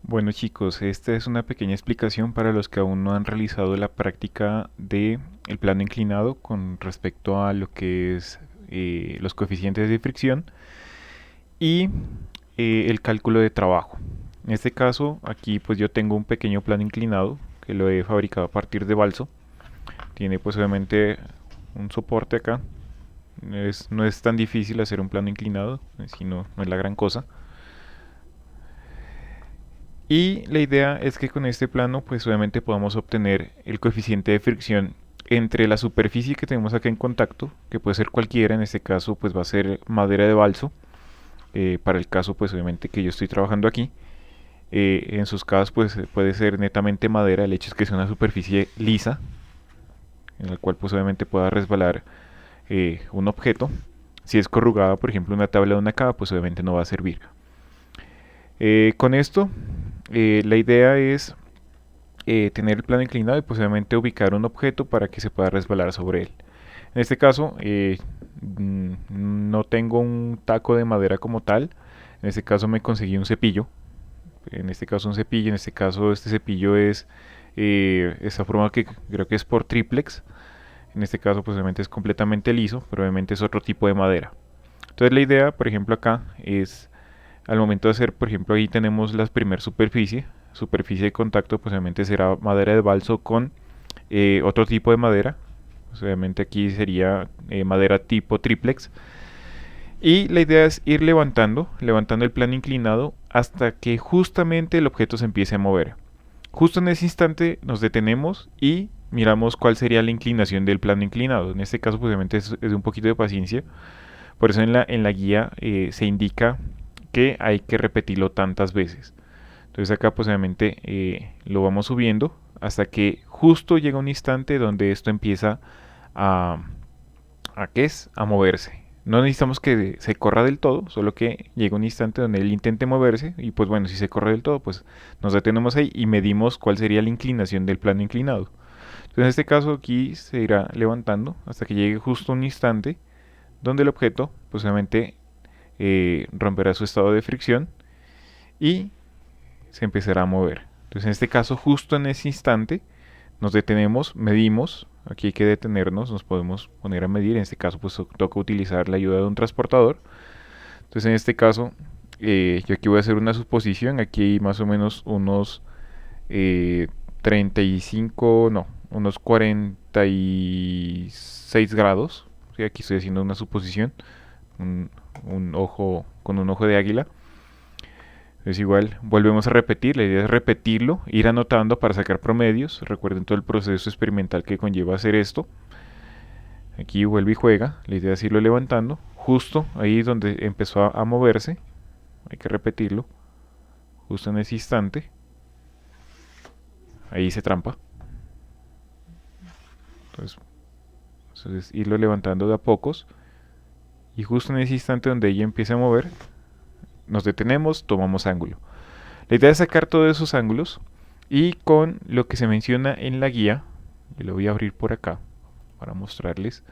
Bueno chicos, esta es una pequeña explicación para los que aún no han realizado la práctica de el plano inclinado con respecto a lo que es los coeficientes de fricción y el cálculo de trabajo. En este caso, aquí pues yo tengo un pequeño plano inclinado que lo he fabricado a partir de balso. Tiene pues obviamente un soporte acá. No es tan difícil hacer un plano inclinado, sino no es la gran cosa. Y la idea es que con este plano pues obviamente podamos obtener el coeficiente de fricción entre la superficie que tenemos acá en contacto, que puede ser cualquiera, en este caso pues va a ser madera de balso, para el caso pues obviamente que yo estoy trabajando aquí. En sus casos pues puede ser netamente madera, el hecho es que sea una superficie lisa, en la cual pues obviamente pueda resbalar un objeto. Si es corrugada, por ejemplo una tabla de una cava, pues obviamente no va a servir. Con esto, la idea es tener el plano inclinado y posiblemente ubicar un objeto para que se pueda resbalar sobre él. En este caso, no tengo un taco de madera como tal. En este caso me conseguí un cepillo. En este caso un cepillo. En este caso este cepillo es esta forma que creo que es por triplex. En este caso posiblemente es completamente liso, pero obviamente es otro tipo de madera. Entonces la idea, por ejemplo acá, es al momento de hacer, por ejemplo, ahí tenemos la primera superficie de contacto, pues obviamente será madera de balso con otro tipo de madera, pues obviamente aquí sería madera tipo triplex. Y la idea es ir levantando el plano inclinado hasta que justamente el objeto se empiece a mover. Justo en ese instante nos detenemos y miramos cuál sería la inclinación del plano inclinado. En este caso, pues obviamente es un poquito de paciencia. Por eso en la guía se indica que hay que repetirlo tantas veces. Entonces acá pues obviamente lo vamos subiendo hasta que justo llega un instante donde esto empieza a, ¿qué es? A moverse. No necesitamos que se corra del todo, solo que llega un instante donde él intente moverse y pues bueno, si se corre del todo, pues nos detenemos ahí y medimos cuál sería la inclinación del plano inclinado. Entonces en este caso aquí se irá levantando hasta que llegue justo un instante donde el objeto pues obviamente romperá su estado de fricción y se empezará a mover. Entonces en este caso, justo en ese instante, nos detenemos, medimos, aquí hay que detenernos, nos podemos poner a medir, en este caso pues toca utilizar la ayuda de un transportador. Entonces en este caso, yo aquí voy a hacer una suposición, aquí hay más o menos unos 35, no, unos 46 grados. Sí, aquí estoy haciendo una suposición, un, un ojo con un ojo de águila. Es igual, volvemos a repetir, la idea es repetirlo, ir anotando para sacar promedios. Recuerden todo el proceso experimental que conlleva hacer esto. Aquí vuelve y juega, la idea es irlo levantando. Justo ahí donde empezó a moverse, hay que repetirlo. Justo en ese instante, ahí se trampa. Entonces irlo levantando de a pocos. Y justo en ese instante donde ella empieza a mover, nos detenemos, tomamos ángulo. La idea es sacar todos esos ángulos y con lo que se menciona en la guía, yo lo voy a abrir por acá para mostrarles.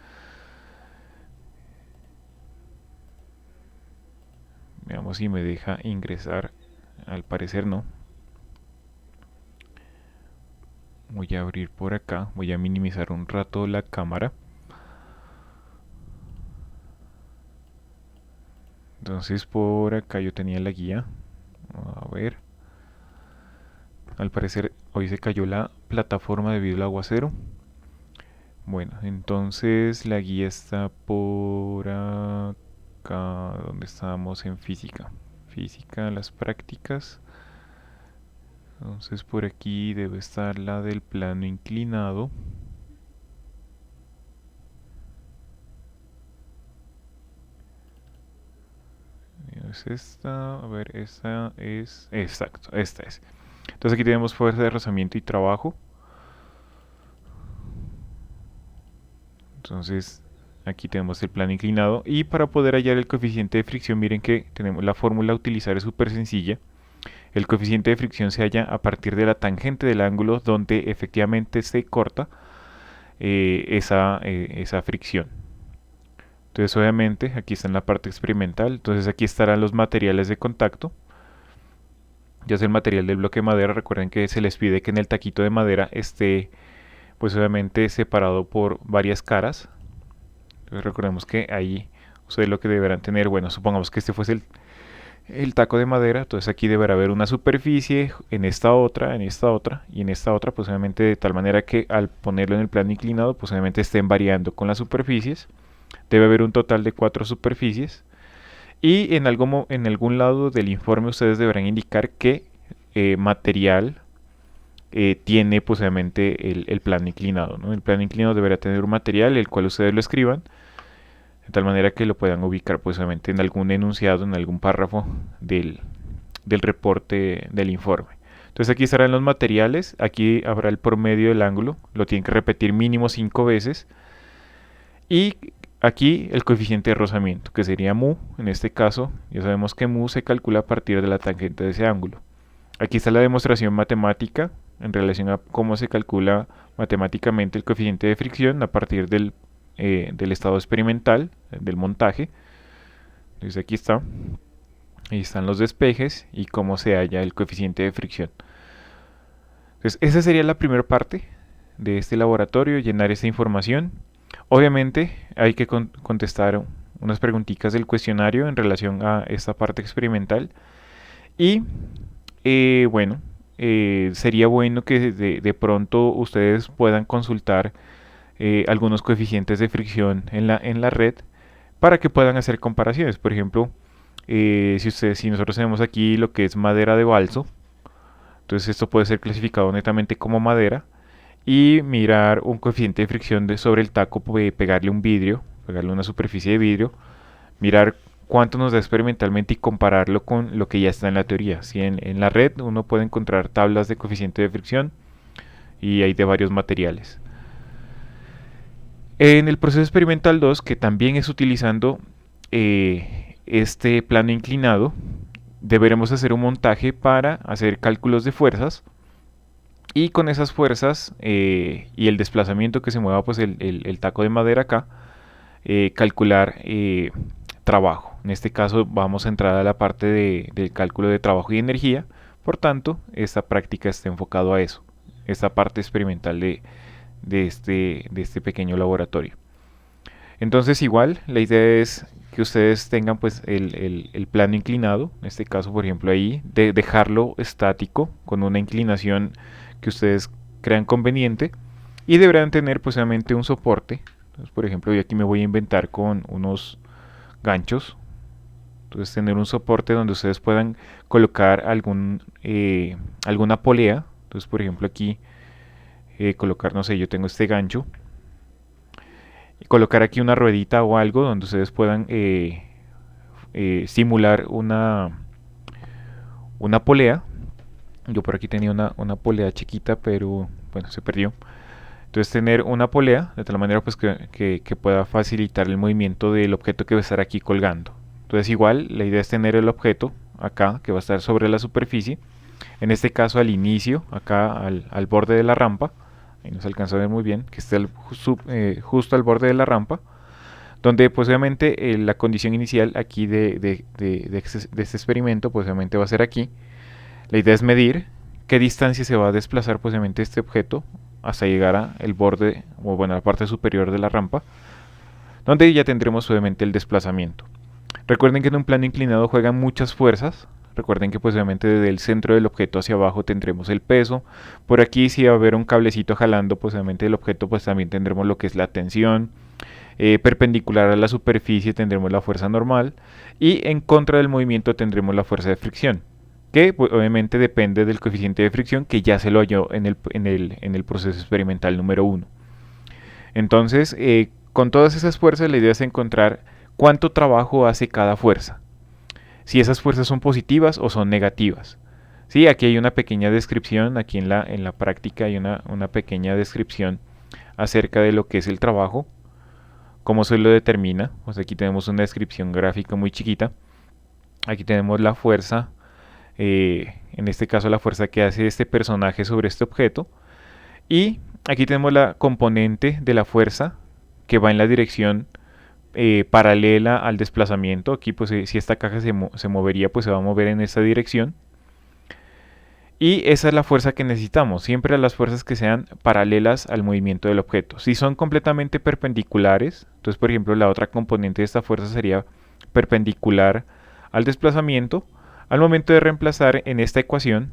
Veamos si me deja ingresar. Al parecer no. Voy a abrir por acá. Voy a minimizar un rato la cámara. Entonces por acá yo tenía la guía. A ver. Al parecer hoy se cayó la plataforma debido al aguacero. Bueno, entonces la guía está por acá donde estábamos en física. Física, las prácticas. Entonces por aquí debe estar la del plano inclinado. Es esta, a ver, esta es, exacto, esta es. Entonces aquí tenemos fuerza de rozamiento y trabajo. Entonces aquí tenemos el plano inclinado y para poder hallar el coeficiente de fricción, miren que tenemos la fórmula a utilizar es súper sencilla. El coeficiente de fricción se halla a partir de la tangente del ángulo donde efectivamente se corta esa fricción. Entonces obviamente aquí está en la parte experimental, entonces aquí estarán los materiales de contacto. ya sea el material del bloque de madera. Recuerden que se les pide que en el taquito de madera esté pues obviamente separado por varias caras. Entonces recordemos que ahí ustedes lo que deberán tener, bueno, supongamos que este fuese el taco de madera, entonces aquí deberá haber una superficie en esta otra, en esta otra y en esta otra, pues obviamente de tal manera que al ponerlo en el plano inclinado, pues obviamente estén variando con las superficies. Debe haber un total de 4 superficies y en algún lado del informe ustedes deberán indicar qué material tiene pues obviamente el plano inclinado, ¿no? El plano inclinado deberá tener un material el cual ustedes lo escriban de tal manera que lo puedan ubicar pues obviamente en algún enunciado, en algún párrafo del reporte del informe. Entonces aquí estarán los materiales, aquí habrá el promedio del ángulo, lo tienen que repetir mínimo 5 veces y aquí el coeficiente de rozamiento, que sería mu, en este caso ya sabemos que mu se calcula a partir de la tangente de ese ángulo. Aquí está la demostración matemática en relación a cómo se calcula matemáticamente el coeficiente de fricción a partir del estado experimental, del montaje. Entonces aquí está. Ahí están los despejes y cómo se halla el coeficiente de fricción. Entonces esa sería la primera parte de este laboratorio, llenar esta información. Obviamente hay que contestar unas preguntitas del cuestionario en relación a esta parte experimental. Y bueno, sería bueno que pronto ustedes puedan consultar algunos coeficientes de fricción en la red para que puedan hacer comparaciones. Por ejemplo, si nosotros tenemos aquí lo que es madera de balso, entonces esto puede ser clasificado netamente como madera y mirar un coeficiente de fricción sobre el taco, pegarle un vidrio, pegarle una superficie de vidrio, mirar cuánto nos da experimentalmente y compararlo con lo que ya está en la teoría. Si en la red uno puede encontrar tablas de coeficiente de fricción y hay de varios materiales. En el proceso experimental 2, que también es utilizando este plano inclinado, deberemos hacer un montaje para hacer cálculos de fuerzas y con esas fuerzas y el desplazamiento que se mueva pues el taco de madera acá, calcular trabajo. En este caso vamos a entrar a la parte del cálculo de trabajo y energía, por tanto esta práctica está enfocado a eso, esta parte experimental de este pequeño laboratorio. Entonces igual la idea es que ustedes tengan pues el plano inclinado, en este caso por ejemplo ahí, de dejarlo estático con una inclinación que ustedes crean conveniente y deberán tener pues obviamente un soporte. Entonces, por ejemplo yo aquí me voy a inventar con unos ganchos, entonces tener un soporte donde ustedes puedan colocar alguna polea. Entonces por ejemplo aquí colocar, no sé, yo tengo este gancho y colocar aquí una ruedita o algo donde ustedes puedan simular una polea. Yo por aquí tenía una polea chiquita, pero bueno, se perdió. Entonces tener una polea de tal manera pues que pueda facilitar el movimiento del objeto que va a estar aquí colgando. Entonces igual la idea es tener el objeto acá que va a estar sobre la superficie. En este caso al inicio, acá al borde de la rampa. Ahí no se alcanza a ver muy bien, que esté justo al borde de la rampa, donde pues obviamente la condición inicial aquí de este experimento pues obviamente va a ser aquí. La idea es medir qué distancia se va a desplazar pues obviamente este objeto hasta llegar a el borde o bueno, a la parte superior de la rampa, donde ya tendremos obviamente el desplazamiento. Recuerden que en un plano inclinado juegan muchas fuerzas. Recuerden que pues obviamente desde el centro del objeto hacia abajo tendremos el peso. Por aquí si va a haber un cablecito jalando, pues obviamente el objeto pues también tendremos lo que es la tensión. Perpendicular a la superficie tendremos la fuerza normal. Y en contra del movimiento tendremos la fuerza de fricción, que pues, obviamente depende del coeficiente de fricción que ya se lo halló en el proceso experimental número 1. Entonces, con todas esas fuerzas la idea es encontrar cuánto trabajo hace cada fuerza, si esas fuerzas son positivas o son negativas. Sí, aquí hay una pequeña descripción, aquí en la práctica hay una pequeña descripción acerca de lo que es el trabajo, cómo se lo determina. Pues aquí tenemos una descripción gráfica muy chiquita. Aquí tenemos la fuerza, en este caso la fuerza que hace este personaje sobre este objeto. Y aquí tenemos la componente de la fuerza que va en la dirección paralela al desplazamiento. Aquí pues si esta caja se movería pues se va a mover en esta dirección. Y esa es la fuerza que necesitamos, siempre las fuerzas que sean paralelas al movimiento del objeto. Si son completamente perpendiculares, entonces por ejemplo la otra componente de esta fuerza sería perpendicular al desplazamiento. Al momento de reemplazar en esta ecuación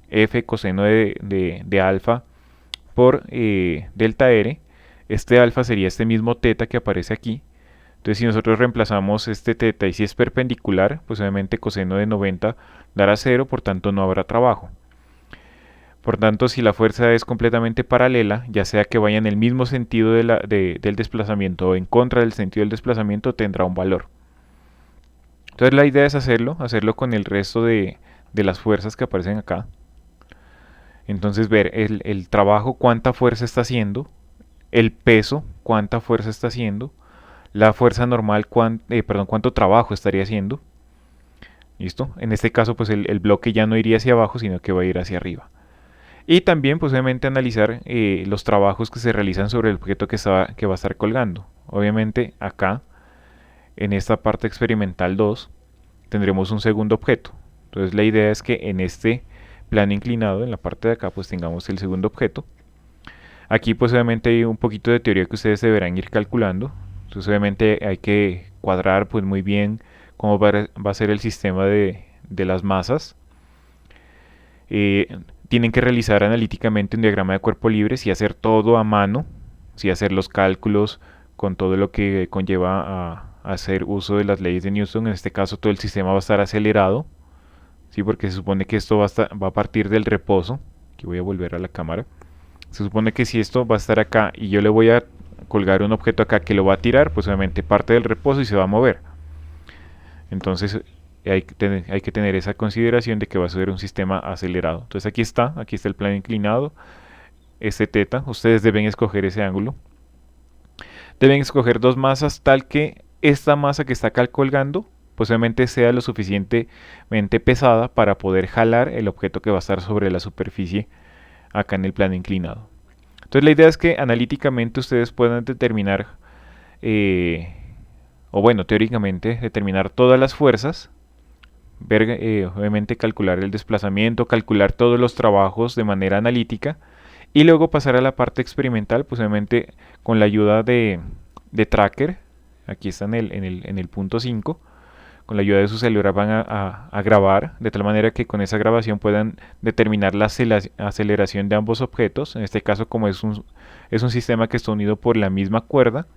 f coseno de alfa por delta r, este alfa sería este mismo teta que aparece aquí. Entonces si nosotros reemplazamos este teta y si es perpendicular, pues obviamente coseno de 90 dará 0, por tanto no habrá trabajo. Por tanto, si la fuerza es completamente paralela, ya sea que vaya en el mismo sentido del desplazamiento o en contra del sentido del desplazamiento, tendrá un valor. Entonces la idea es hacerlo con el resto de las fuerzas que aparecen acá. Entonces ver el trabajo, cuánta fuerza está haciendo, el peso, cuánta fuerza está haciendo, la fuerza normal, cuánto trabajo estaría haciendo. ¿Listo? En este caso, pues el bloque ya no iría hacia abajo, sino que va a ir hacia arriba. Y también, pues obviamente, analizar los trabajos que se realizan sobre el objeto que va a estar colgando. Obviamente, acá, en esta parte experimental 2, tendremos un segundo objeto. Entonces, la idea es que en este plano inclinado, en la parte de acá, pues tengamos el segundo objeto. Aquí, pues obviamente, hay un poquito de teoría que ustedes deberán ir calculando. Entonces, obviamente, hay que cuadrar, pues muy bien cómo va a ser el sistema de las masas. Tienen que realizar analíticamente un diagrama de cuerpo libre, si hacer todo a mano, si hacer los cálculos con todo lo que conlleva a hacer uso de las leyes de Newton. En este caso todo el sistema va a estar acelerado, ¿sí? Porque se supone que esto va a partir del reposo. Aquí voy a volver a la cámara. Se supone que si esto va a estar acá y yo le voy a colgar un objeto acá que lo va a tirar, pues obviamente parte del reposo y se va a mover. Entonces hay que tener esa consideración de que va a ser un sistema acelerado. Entonces aquí está el plano inclinado, este teta, ustedes deben escoger ese ángulo. Deben escoger dos masas tal que esta masa que está acá colgando posiblemente sea lo suficientemente pesada para poder jalar el objeto que va a estar sobre la superficie acá en el plano inclinado. Entonces la idea es que analíticamente ustedes puedan determinar, o bueno, teóricamente determinar todas las fuerzas, ver, obviamente calcular el desplazamiento, calcular todos los trabajos de manera analítica y luego pasar a la parte experimental, pues obviamente con la ayuda de tracker. Aquí está en el punto 5. Con la ayuda de su celular van a grabar, de tal manera que con esa grabación puedan determinar la aceleración de ambos objetos. En este caso, como es un sistema que está unido por la misma cuerda,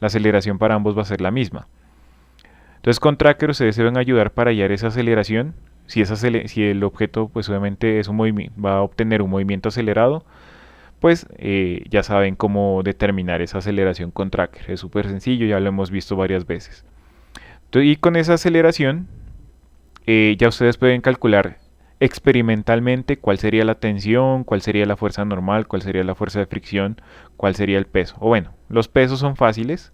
la aceleración para ambos va a ser la misma. Entonces con tracker ustedes se van a ayudar para hallar esa aceleración. Si el objeto pues obviamente va a obtener un movimiento acelerado, pues ya saben cómo determinar esa aceleración con tracker. Es súper sencillo, ya lo hemos visto varias veces. Y con esa aceleración ya ustedes pueden calcular experimentalmente cuál sería la tensión, cuál sería la fuerza normal, cuál sería la fuerza de fricción, cuál sería el peso. O bueno, los pesos son fáciles,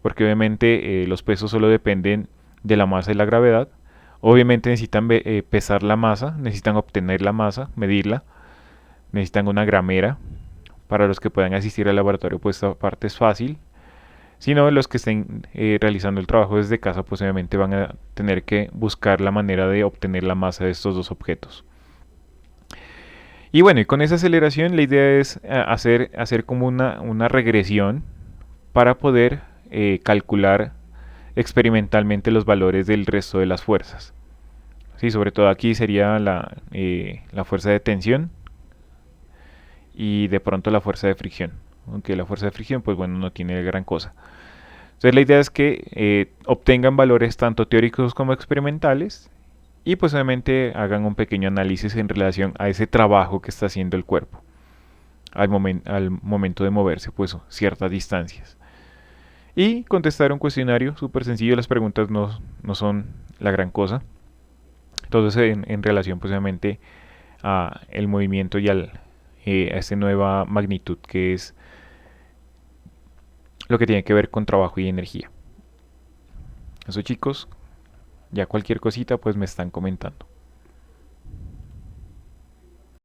porque obviamente los pesos solo dependen de la masa y la gravedad. Obviamente necesitan pesar la masa, necesitan obtener la masa, medirla, necesitan una gramera. Para los que puedan asistir al laboratorio, pues esta parte es fácil. Si no, los que estén realizando el trabajo desde casa, pues obviamente van a tener que buscar la manera de obtener la masa de estos dos objetos. Y bueno, y con esa aceleración la idea es hacer como una regresión para poder calcular experimentalmente los valores del resto de las fuerzas. Sí, sobre todo aquí sería la fuerza de tensión y de pronto la fuerza de fricción. Aunque la fuerza de fricción, pues bueno, no tiene gran cosa. Entonces la idea es que obtengan valores tanto teóricos como experimentales y pues obviamente hagan un pequeño análisis en relación a ese trabajo que está haciendo el cuerpo al momento de moverse pues ciertas distancias. Y contestar un cuestionario súper sencillo, las preguntas no son la gran cosa. Entonces en relación pues obviamente a el movimiento y a esta nueva magnitud que es lo que tiene que ver con trabajo y energía. Eso chicos, ya cualquier cosita pues me están comentando.